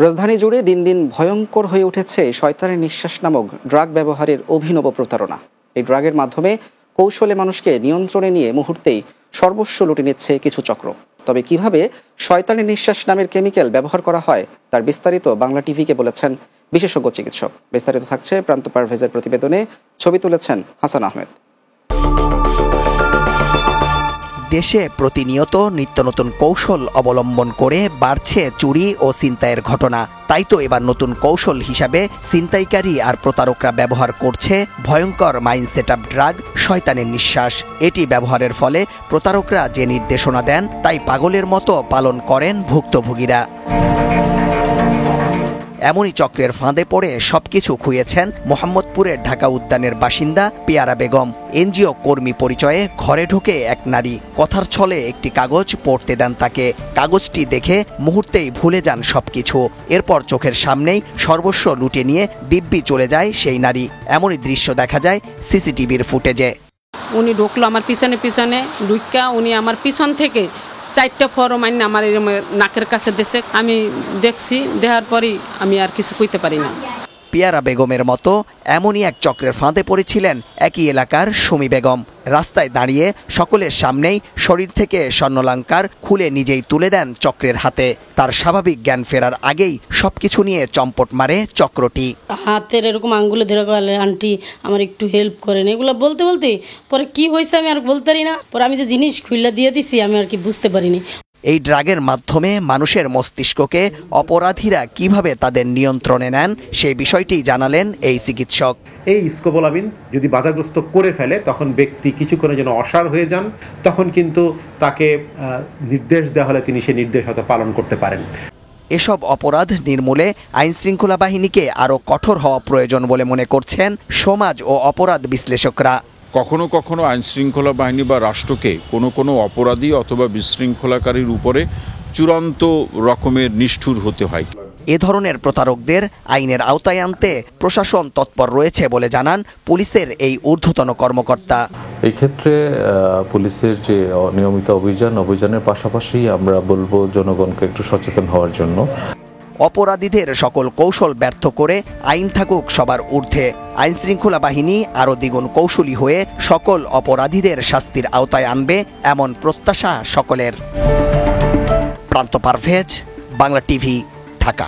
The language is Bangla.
রাজধানী জুড়ে দিন দিন ভয়ঙ্কর হয়ে উঠেছে শয়তানের নিঃশ্বাস নামক ড্রাগ ব্যবহারের অভিনব প্রতারণা। এই ড্রাগের মাধ্যমে কৌশলে মানুষকে নিয়ন্ত্রণে নিয়ে মুহূর্তেই সর্বস্ব লুটে নিচ্ছে কিছু চক্র। তবে কিভাবে শয়তানের নিঃশ্বাস নামের কেমিক্যাল ব্যবহার করা হয় তার বিস্তারিত বাংলা টিভিকে বলেছেন বিশেষজ্ঞ চিকিৎসক। বিস্তারিত থাকছে প্রান্ত পারভেজের প্রতিবেদনে। ছবি তুলেছেন হাসান আহমেদ। দেশে প্রতিনিয়ত নিত্য নতুন কৌশল অবলম্বন করে বাড়ছে চুরি ও ছিনতাইয়ের ঘটনা। তাই তো এবার নতুন কৌশল হিসাবে ছিনতাইকারী আর প্রতারকরা ব্যবহার করছে ভয়ঙ্কর মাইন্ড সেটআপ ড্রাগ শয়তানের নিঃশ্বাস। এটি ব্যবহারের ফলে প্রতারকরা যে নির্দেশনা দেন তাই পাগলের মতো পালন করেন ভুক্তভোগীরা। এমনই চক্রের ফাঁদে পড়ে সবকিছু খুইয়েছেন মোহাম্মদপুরের ঢাকা উদ্যানের বাসিন্দা পেয়ারা বেগম। এনজিও কর্মী পরিচয়ে ঘরে ঢুকে এক নারী কথার ছলে একটি কাগজ পড়তে দেন তাকে। কাগজটি দেখে মুহূর্তেই ভুলে যান সবকিছু। এরপর চোখের সামনেই সর্বস্ব লুটে নিয়ে দিব্যি চলে যায় সেই নারী। এমনই দৃশ্য দেখা যায় সিসিটিভির ফুটেজে। উনি ঢুকলো আমার পিছনে পিছনে, ঢুকা উনি আমার পিছন থেকে 4টা ফরম আইন আমার নাকের কাছে দেশে। আমি দেখছি, দেখার পরই আমি আর কিছু কইতে পারি না। পেয়ারা বেগমের মতো এমনই এক চক্রের ফাঁদে পড়েছিলেন একই এলাকার সুমি বেগম। রাস্তায় দাঁড়িয়ে সকলের সামনেই শরীর থেকে স্বর্ণালংকার খুলে নিজেই তুলে দেন চক্রের হাতে। তার স্বাভাবিক জ্ঞান ফেরার আগেই সবকিছু নিয়ে চম্পট মারে চক্রটি। হাতের এরকম আঙ্গুলে ধরে গেলে, আন্টি আমার একটু হেল্প করেন, এগুলো বলতে বলতে পরে কি হয়েছে আমি আর বলতে পারি না। পরে আমি যে জিনিস খুলে দিয়ে দিছি আমি আর কি বুঝতে পারিনি। এই ড্রাগের মাধ্যমে মানুষের মস্তিষ্ককে অপরাধীরা কিভাবে তাদের নিয়ন্ত্রণে নেন সেই বিষয়টি জানালেন এই চিকিৎসক। এই স্কোপোলামিন যদি বাধাগ্রস্ত করে ফেলে তখন ব্যক্তি কিছুক্ষণের জন্য অসাড় হয়ে যান, তখন কিন্তু তাকে নির্দেশ দেওয়া হলে তিনি সেই নির্দেশ হয়তো পালন করতে পারেন। এসব অপরাধ নির্মূলে আইনশৃঙ্খলা বাহিনীকে আরও কঠোর হওয়া প্রয়োজন বলে মনে করছেন সমাজ ও অপরাধ বিশ্লেষকরা। কখনো কখনো আইনশৃঙ্খলা বাহিনী বা রাষ্ট্রকে কোনো অপরাধী অথবা বিশৃঙ্খলাকারীর উপরে চূড়ান্ত রকমের নিষ্ঠুর হতে হয়। এ ধরনের প্রতারকদের আইনের আওতায় আনতে প্রশাসন তৎপর রয়েছে বলে জানান পুলিশের এই ঊর্ধ্বতন কর্মকর্তা। এই ক্ষেত্রে পুলিশের যে নিয়মিত অভিযানের পাশাপাশি আমরা বলবো জনগণকে একটু সচেতন হওয়ার জন্য। অপরাধীদের সকল কৌশল ব্যর্থ করে আইন থাকুক সবার ঊর্ধ্বে। আইনশৃঙ্খলা বাহিনী আরও দ্বিগুণ কৌশলী হয়ে সকল অপরাধীদের শাস্তির আওতায় আনবে এমন প্রত্যাশা সকলের। প্রান্ত পারভেজ, বাংলা টিভি, ঢাকা।